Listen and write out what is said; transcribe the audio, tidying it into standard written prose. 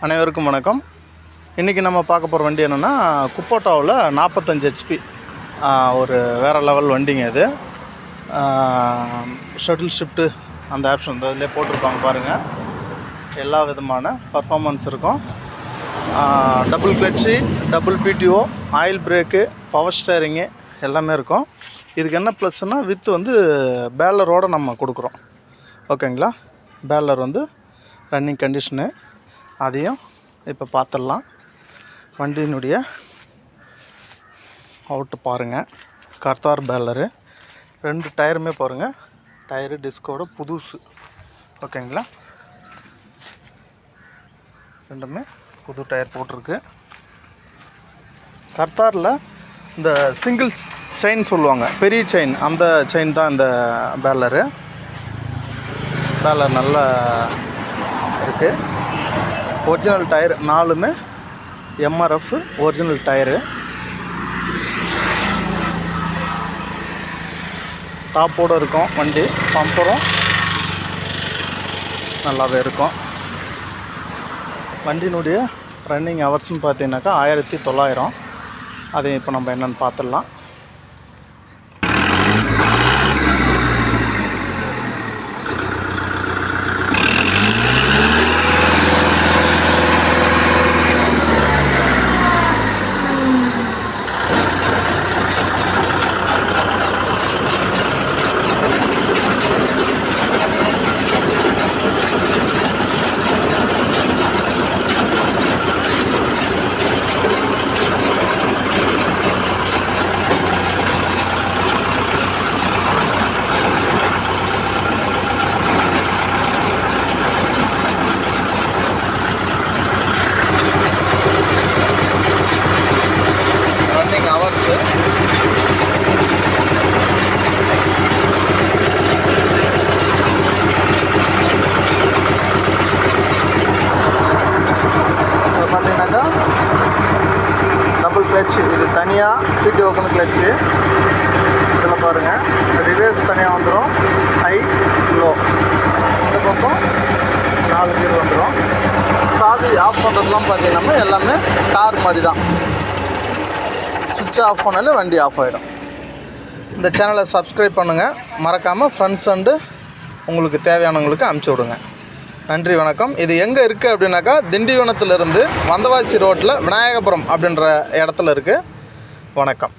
அனைவருக்கும் வணக்கம். இன்றைக்கி நம்ம பார்க்க போகிற வண்டி என்னென்னா குப்போட்டாவில் 45 HP ஒரு வேறு லெவல் வண்டிங்க. இது ஷட்டில் ஷிஃப்ட்டு அந்த ஆப்ஷன் இதிலே போட்டிருப்பாங்க பாருங்கள். எல்லா விதமான பர்ஃபார்மன்ஸ் இருக்கும். Double clutch, double PTO, oil brake, power steering எல்லாமே இருக்கும். இதுக்கு என்ன ப்ளஸ்னால் வித் பேலரோடு நம்ம கொடுக்குறோம். ஓகேங்களா? பேலர் ரன்னிங் கண்டிஷனு, அதையும் இப்போ பார்த்துடலாம். வண்டியினுடைய அவுட்டு பாருங்கள். கர்த்தார் பேலரு, 2 டயருமே பாருங்கள். டயரு டிஸ்கோட புதுசு. ஓகேங்களா? ரெண்டுமே புது டயர் போட்டிருக்கு. கர்த்தாரில் இந்த சிங்கிள்ஸ் செயின் சொல்லுவாங்க, பெரிய செயின், அந்த செயின் தான் இந்த பேலர் நல்லா இருக்குது. ஒரிஜினல் டயர் 4மே MRF ஒரிஜினல் டயரு. டாப்போடு இருக்கும் வண்டி. பம்பரும் நல்லாவே இருக்கும். வண்டியினுடைய ரன்னிங் ஹவர்ஸ்னு பார்த்தீங்கன்னாக்கா 1900. அதையும் இப்போ நம்ம என்னென்னு பார்த்துடலாம். ஹவர்ஸு பார்த்தீங்கன்னாக்கா டபுள் கிளட்சு, இது தனியாக PTOக்குன்னு கிளட்சு. இதில் பாருங்கள், ரிவேர்ஸ் தனியாக வந்துடும், ஹை லோ. இந்த பக்கம் 4 கீர் வந்துடும். சாவி ஆஃப் பண்ணுறதுலாம் பார்த்தீங்கன்னா எல்லாமே கார் மாதிரி தான். சுவிட்ச் ஆஃப் பண்ணாலே வண்டி ஆஃப் ஆகிடும். இந்த சேனலை சப்ஸ்கிரைப் பண்ணுங்கள். மறக்காமல் ஃப்ரெண்ட்ஸ் உங்களுக்கு தேவையானவங்களுக்கு அனுப்பிச்சி விடுங்க. நன்றி, வணக்கம். இது எங்கே இருக்குது அப்படின்னாக்கா திண்டிவனத்திலிருந்து வந்தவாசி ரோட்டில் விநாயகபுரம் அப்படின்ற இடத்துல இருக்குது. வணக்கம்.